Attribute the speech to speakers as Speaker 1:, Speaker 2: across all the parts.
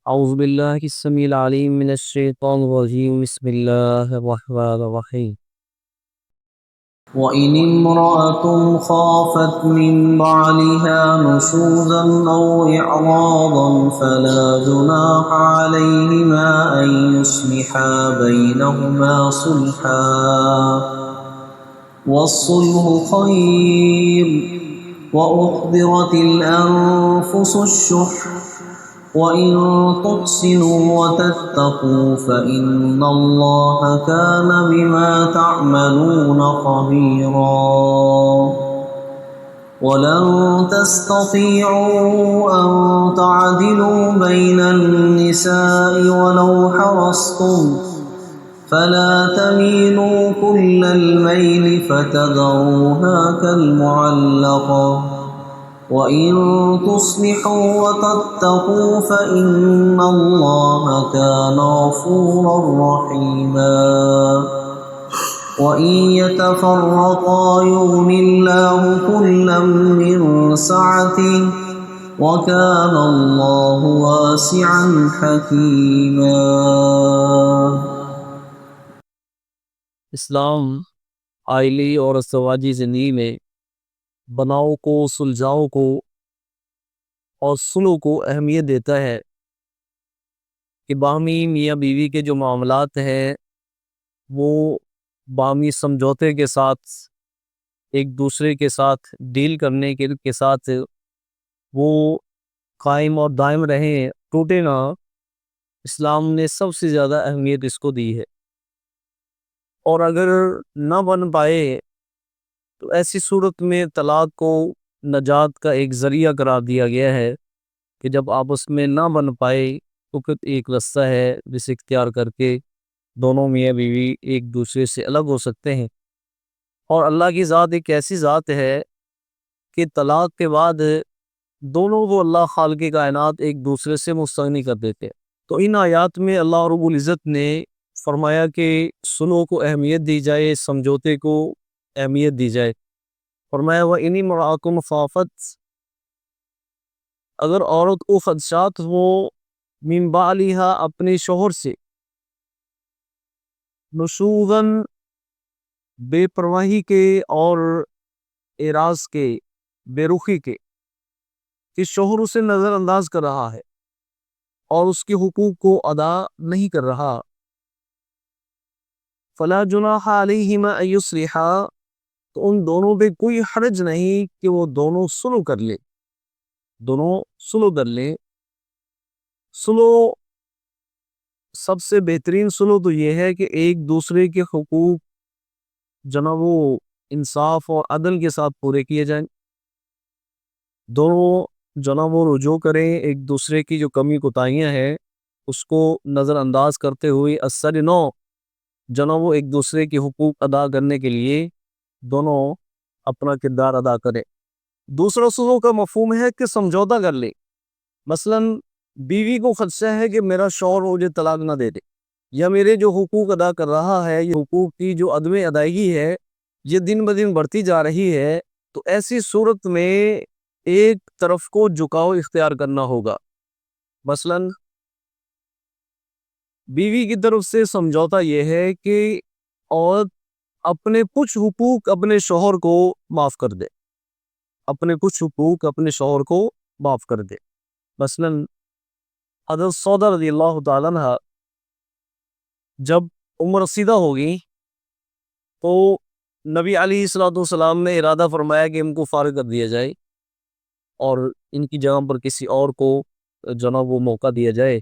Speaker 1: أعوذ بالله السميع العليم من الشيطان الرجيم بسم الله الرحمن الرحيم.
Speaker 2: وإن امرأة خافت من بعلها نشوزا أو إعراضا فلا جناح عليهما أن يصلحا بينهما صلحا والصلح خير وأحضرت الأنفس الشح وإن تحسنوا وتتقوا فإن الله كان بما تعملون خبيرا ولن تستطيعوا أن تعدلوا بين النساء ولو حرصتم فلا تميلوا كل الميل فتذروها كالمعلقة وَإِن تُصْلِحُوا وَتَتَّقُوا فَإِنَّ اللَّهَ كَانَ غَفُورًا رَّحِيمًا وَإِن يَتَفَرَّقَا يُغْنِ اللَّهُ كُلًّا مِّن سَعَتِهِ وَكَانَ اللَّهُ وَاسِعًا حَكِيمًا۔
Speaker 1: اسلام آئلی اور ازدواجی زندگی میں بناؤ کو، سلجھاؤ کو اور صلح کو اہمیت دیتا ہے کہ باہمی میاں بیوی کے جو معاملات ہیں وہ باہمی سمجھوتے کے ساتھ ایک دوسرے کے ساتھ ڈیل کرنے کے ساتھ وہ قائم اور دائم رہیں، ٹوٹے نہ۔ اسلام نے سب سے زیادہ اہمیت اس کو دی ہے، اور اگر نہ بن پائے تو ایسی صورت میں طلاق کو نجات کا ایک ذریعہ قرار دیا گیا ہے کہ جب آپس میں نہ بن پائے تو پھر ایک رستہ ہے جسے اختیار کر کے دونوں میاں بیوی ایک دوسرے سے الگ ہو سکتے ہیں۔ اور اللہ کی ذات ایک ایسی ذات ہے کہ طلاق کے بعد دونوں کو اللہ خالق کائنات ایک دوسرے سے مستغنی کر دیتے ہیں۔ تو ان آیات میں اللہ رب العزت نے فرمایا کہ صلح کو اہمیت دی جائے، سمجھوتے کو اہمیت دی جائے۔ فرمایا وَإِنِ امْرَأَةٌ خَافَتْ، اگر عورت کو خدشات ہو من بعلہا اپنے شوہر سے، نشوزاً بے پرواہی کے اور اعراض کے، بے رخی کے، کہ شوہر اسے نظر انداز کر رہا ہے اور اس کے حقوق کو ادا نہیں کر رہا، فلا جناح علیہما ان یصلحا، تو ان دونوں پہ کوئی حرج نہیں کہ وہ دونوں صلح کر لے، دونوں صلح کر لیں۔ صلح سب سے بہترین صلح تو یہ ہے کہ ایک دوسرے کے حقوق جناب وہ انصاف اور عدل کے ساتھ پورے کیے جائیں، دونوں جناب وہ رجوع کریں، ایک دوسرے کی جو کمی کوتاہیاں ہیں اس کو نظر انداز کرتے ہوئے اثر نو جناب وہ ایک دوسرے کے حقوق ادا کرنے کے لیے دونوں اپنا کردار ادا کریں۔ دوسرا صلح کا مفہوم ہے کہ سمجھوتا کر لے، مثلا بیوی کو خدشہ ہے کہ میرا شوہر مجھے طلاق نہ دے دے، یا میرے جو حقوق ادا کر رہا ہے، یہ حقوق کی جو عدم ادائیگی ہے یہ دن بدن بڑھتی جا رہی ہے، تو ایسی صورت میں ایک طرف کو جھکاؤ اختیار کرنا ہوگا۔ مثلا بیوی کی طرف سے سمجھوتا یہ ہے کہ عورت اپنے کچھ حقوق اپنے شوہر کو معاف کر دے، اپنے کچھ حقوق اپنے شوہر کو معاف کر دے۔ مثلا حضرت سودا رضی اللہ تعالیٰ عنہ جب عمر رسیدہ ہوگی تو نبی علیہ الصلوۃ والسلام نے ارادہ فرمایا کہ ان کو فارغ کر دیا جائے اور ان کی جگہ پر کسی اور کو جناب وہ موقع دیا جائے۔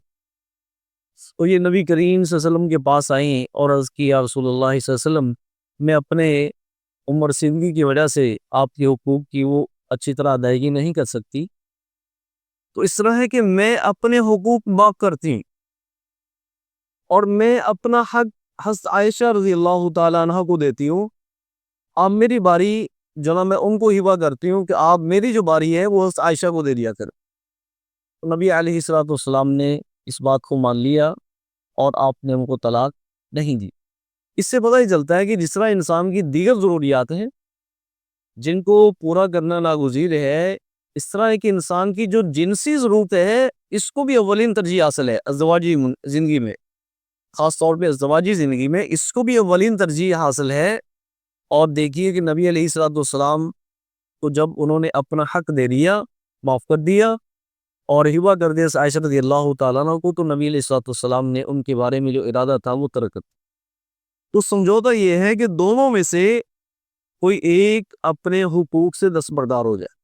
Speaker 1: تو یہ نبی کریم صلی اللہ علیہ وسلم کے پاس آئیں اور عرض کی یا رسول اللہ صلی اللہ علیہ وسلم، میں اپنے عمر رسیدگی کی وجہ سے آپ کے حقوق کی وہ اچھی طرح ادائیگی نہیں کر سکتی، تو اس طرح ہے کہ میں اپنے حقوق معاف کرتی ہوں اور میں اپنا حق حضرت عائشہ رضی اللہ تعالیٰ عنہ کو دیتی ہوں، آپ میری باری جناب میں ان کو ہبہ کرتی ہوں کہ آپ میری جو باری ہے وہ حضرت عائشہ کو دے دیا کر۔ تو نبی علیہ الصلوۃ والسلام نے اس بات کو مان لیا اور آپ نے ان کو طلاق نہیں دی۔ اس سے پتہ ہی چلتا ہے کہ جس طرح انسان کی دیگر ضروریات ہیں جن کو پورا کرنا ناگزیر ہے، اس طرح ہے کہ انسان کی جو جنسی ضرورت ہے اس کو بھی اولین ترجیح حاصل ہے ازدواجی زندگی میں، خاص طور پہ ازدواجی زندگی میں اس کو بھی اولین ترجیح حاصل ہے۔ اور دیکھیے کہ نبی علیہ الصلوۃ والسلام کو جب انہوں نے اپنا حق دے دیا، معاف کر دیا اور ہبہ کر دیا عائشہ رضی اللہ تعالیٰ عنہ کو، تو نبی علیہ الصلوۃ والسلام نے ان کے بارے میں جو ارادہ تھا وہ ترک کر دیا۔ تو سمجھوتا یہ ہے کہ دونوں میں سے کوئی ایک اپنے حقوق سے دستبردار ہو جائے،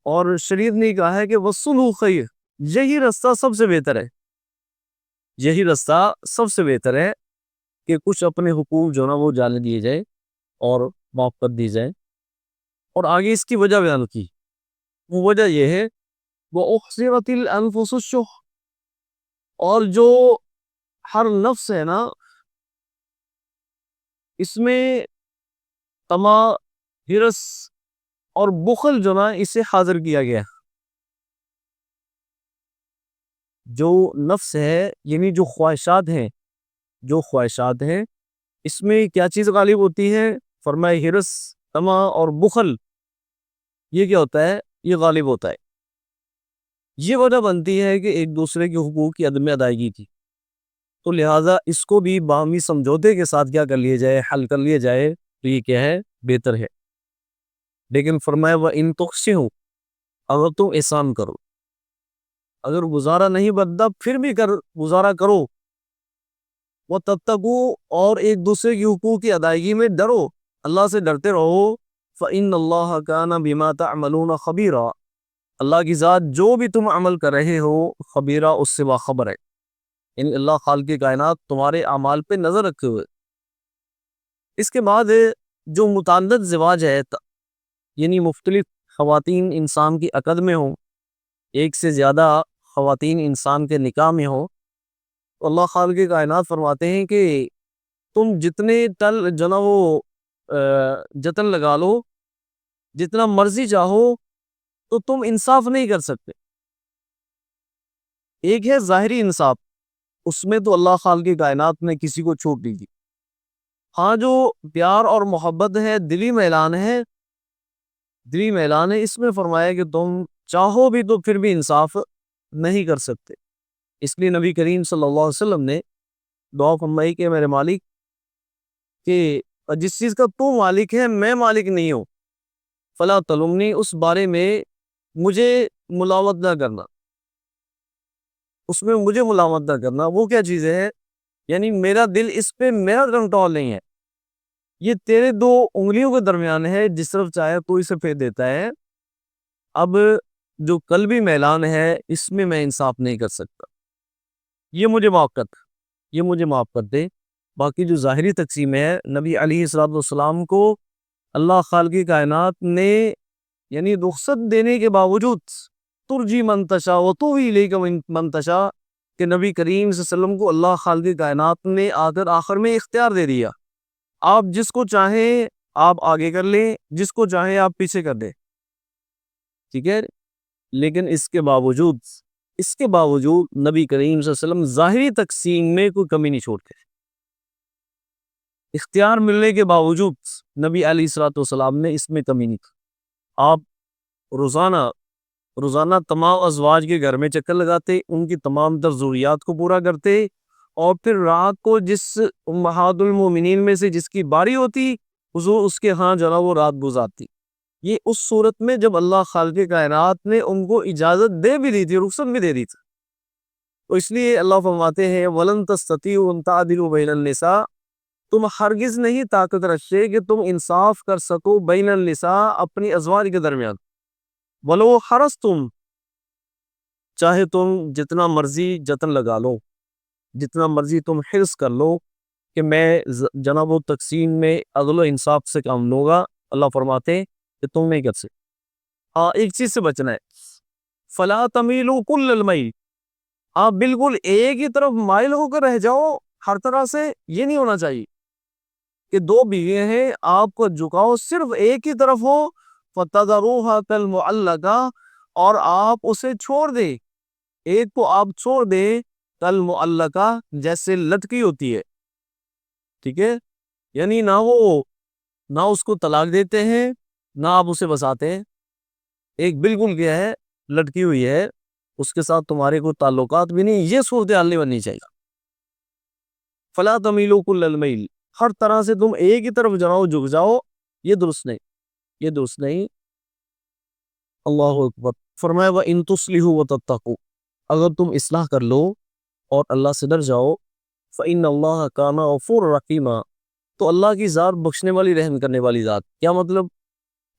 Speaker 1: اور شریعت نے کہا ہے کہ وصلح خیر، یہی رستہ سب سے بہتر ہے، یہی رستہ سب سے بہتر ہے کہ کچھ اپنے حقوق جو نا وہ جانے دیے جائے اور معاف کر دی جائے۔ اور آگے اس کی وجہ بیان کی، وہ وجہ یہ ہے وَأُحْصِرَتِ الْأَنفُسُ الشُّحَّ، اور جو ہر نفس ہے نا اس میں طمع، ہرس اور بخل جو نا اسے حاضر کیا گیا۔ جو نفس ہے یعنی جو خواہشات ہیں اس میں کیا چیز غالب ہوتی ہے؟ فرمائے ہرس، طمع اور بخل، یہ کیا ہوتا ہے؟ یہ غالب ہوتا ہے۔ یہ وجہ بنتی ہے کہ ایک دوسرے کے حقوق کی عدم ادائیگی کی، تو لہٰذا اس کو بھی باہمی سمجھوتے کے ساتھ کیا کر لیا جائے، حل کر لیا جائے، تو یہ کیا ہے؟ بہتر ہے۔ لیکن فرمایا وَإِن تُحْسِنُوا، اگر تم احسان کرو، اگر گزارا نہیں بنتا پھر بھی گزارا کرو، وَتَتَّقُوا، اور ایک دوسرے کی حقوق کی ادائیگی میں ڈرو، اللہ سے ڈرتے رہو، فَإِنَّ اللَّهَ كَانَ بِمَا تَعْمَلُونَ خَبِيرًا، اللہ کی ذات جو بھی تم عمل کر رہے ہو خبیرہ، اس سے باخبر ہے، یعنی اللہ خالق کائنات تمہارے اعمال پہ نظر رکھتے ہوئے۔ اس کے بعد جو متعدد زواج ہے، یعنی مختلف خواتین انسان کی عقد میں ہوں، ایک سے زیادہ خواتین انسان کے نکاح میں ہوں، تو اللہ خالق کائنات فرماتے ہیں کہ تم جتنے جو نا وہ جتن لگا لو، جتنا مرضی چاہو، تو تم انصاف نہیں کر سکتے۔ ایک ہے ظاہری انصاف، اس میں تو اللہ خالق کائنات نے کسی کو چھوٹ دی تھی۔ ہاں جو پیار اور محبت ہے، دلی میلان ہے، اس میں فرمایا کہ تم چاہو بھی تو پھر بھی انصاف نہیں کر سکتے۔ اس لیے نبی کریم صلی اللہ علیہ وسلم نے دعا فرمائی کہ میرے مالک، کہ جس چیز کا تو مالک ہے میں مالک نہیں ہوں، فلا تلمنی، اس بارے میں مجھے ملامت نہ کرنا، اس میں مجھے ملامت نہ کرنا۔ وہ کیا چیز ہے؟ یعنی میرا دل اس پہ میرا کنٹرول نہیں ہے، یہ تیرے دو انگلیوں کے درمیان ہے، جس طرف چاہے تو اسے پھیر دیتا ہے۔ اب جو قلبی میلان ہے اس میں میں انصاف نہیں کر سکتا، یہ مجھے معاف کر دے۔ باقی جو ظاہری تقسیم ہے، نبی علیہ الصلوۃ والسلام کو اللہ خالق کائنات نے یعنی رخصت دینے کے باوجود ترجی منتشا و تو ہی لے کر منتشا، کہ نبی کریم صلی اللہ علیہ وسلم کو اللہ خالق کائنات نے آخر میں اختیار دے دیا، آپ جس کو چاہیں آپ آگے کر لیں، جس کو چاہیں آپ پیچھے کر دیں، ٹھیک ہے۔ لیکن اس کے باوجود نبی کریم صلی اللہ علیہ وسلم ظاہری تقسیم میں کوئی کمی نہیں چھوڑتے، اختیار ملنے کے باوجود نبی علیہ الصلوۃ والسلام نے اس میں کمی نہیں کی۔ آپ روزانہ تمام ازواج کے گھر میں چکر لگاتے، ان کی تمام تر ضروریات کو پورا کرتے، اور پھر رات کو جس امہات المومنین میں سے جس کی باری ہوتی، حضور اس کے ہاں جو ہے وہ رات گزارتی۔ یہ اس صورت میں جب اللہ خالق کائنات نے ان کو اجازت دے بھی دی تھی، رخصت بھی دے دی تھی۔ تو اس لیے اللہ فرماتے ہیں وَلَن تَسْتَطِيعُوا أَن تَعْدِلُوا بَيْنَ النِّسَاءِ، تم ہرگز نہیں طاقت رکھتے کہ تم انصاف کر سکو بین النساء، اپنی ازواج کے درمیان، وَلَوْ حَرَصْتُمْ، چاہے تم جتنا مرضی جتن لگا لو، جتنا مرضی تم حرص کر لو کہ میں جناب و تقسیم میں عدل و انصاف سے کام لوں گا، اللہ فرماتے ہیں کہ تم نہیں کر سکتے۔ ہاں ایک چیز سے بچنا ہے، فَلَا تَمِيلُوا كُلَّ الْمَيْلِ، آپ بالکل ایک ہی طرف مائل ہو کر رہ جاؤ ہر طرح سے، یہ نہیں ہونا چاہیے کہ دو بیویاں ہیں، آپ کو جھکاؤ صرف ایک ہی طرف ہو، فَتَذَرُوهَا كَالْمُعَلَّقَةِ، اور آپ اسے چھوڑ دیں، ایک کو آپ چھوڑ دیں کالمعلقہ، جیسے لٹکی ہوتی ہے، ٹھیک ہے، یعنی نہ اس کو طلاق دیتے ہیں، نہ آپ اسے بساتے ہیں، ایک بالکل کیا ہے لٹکی ہوئی ہے، اس کے ساتھ تمہارے کوئی تعلقات بھی نہیں، یہ صورتحال نہیں بننی چاہیے. فلا تمیلوا کل المیل، ہر طرح سے تم ایک ہی طرف جاؤ، جھک جاؤ، یہ درست نہیں، یہ درست نہیں. اللہ اکبر. فرمایا وَإِن تُصْلِحُوا وَتَتَّقُوا، اگر تم اصلاح کر لو اور اللہ سے ڈر جاؤ، فَإِنَّ اللَّهَ كَانَ غَفُورًا رَحِيمًا، تو اللہ کی ذات بخشنے والی، رحم کرنے والی ذات. کیا مطلب؟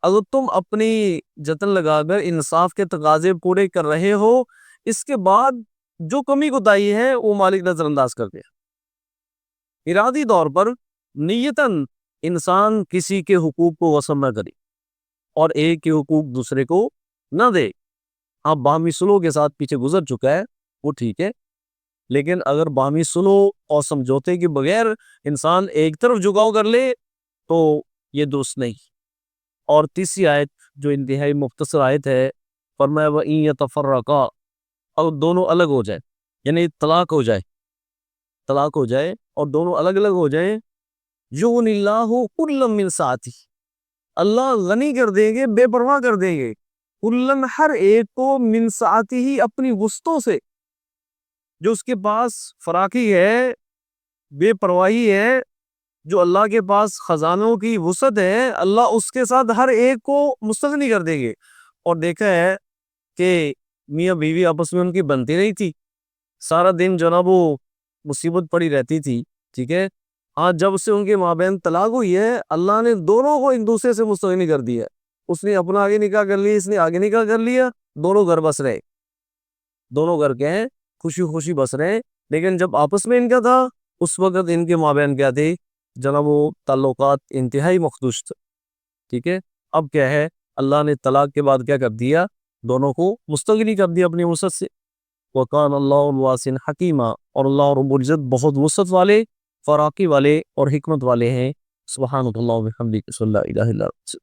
Speaker 1: اگر تم اپنی جتن لگا کر انصاف کے تقاضے پورے کر رہے ہو، اس کے بعد جو کمی کوتاہی ہے وہ مالک نظر انداز کر دے. ارادی طور پر نیتاً انسان کسی کے حقوق کو غصب نہ کرے اور ایک کے حقوق دوسرے کو نہ دے. ہاں باہمی صلح کے ساتھ پیچھے گزر چکا ہے وہ ٹھیک ہے، لیکن اگر باہمی صلح اور سمجھوتے کے بغیر انسان ایک طرف جھکاؤ کر لے تو یہ درست نہیں. اور تیسری آیت جو انتہائی مختصر آیت ہے، فرمایا وَإِن يَتَفَرَّقَا، اور دونوں الگ ہو جائے، یعنی طلاق ہو جائے، طلاق ہو جائے اور دونوں الگ الگ ہو جائیں، یغنِ اللَّهُ كُلًّا مِّن سَعَتِهِ، اللہ غنی کر دیں گے، بے پرواہ کر دیں گے، کلن ہر ایک کو، من سعتہ اپنی وسطوں سے، جو اس کے پاس فراخی ہے، بے پرواہی ہے، جو اللہ کے پاس خزانوں کی وسعت ہے، اللہ اس کے ساتھ ہر ایک کو مستغنی کر دیں گے. اور دیکھا ہے کہ میاں بیوی آپس میں ان کی بنتی نہیں تھی، سارا دن جو نا وہ مصیبت پڑی رہتی تھی، ٹھیک ہے. آج جب سے ان کے مابین طلاق ہوئی ہے، اللہ نے دونوں کو ایک دوسرے سے مستغنی کر دیا. اس نے اپنا آگے نکاح کر لیا، اس نے آگے نکاح کر لیا، دونوں گھر بس رہے، دونوں گھر کے ہیں، خوشی خوشی بس رہے. لیکن جب آپس میں ان کا تھا، اس وقت ان کے مابین کیا تھے جناب، وہ تعلقات انتہائی مخدوش تھے، ٹھیک ہے. اب کیا ہے، اللہ نے طلاق کے بعد کیا کر دیا، دونوں کو مستغنی کر دیا اپنی وسعت سے. وَقَانَ اللَّهُ الْوَاسِعَ حَكِيمًا، اور اللہ رب العزت بہت وسعت والے، فراقی والے اور حکمت والے ہیں. سبحانک اللہم و بحمدک، اشہد ان لا الہ الا انت.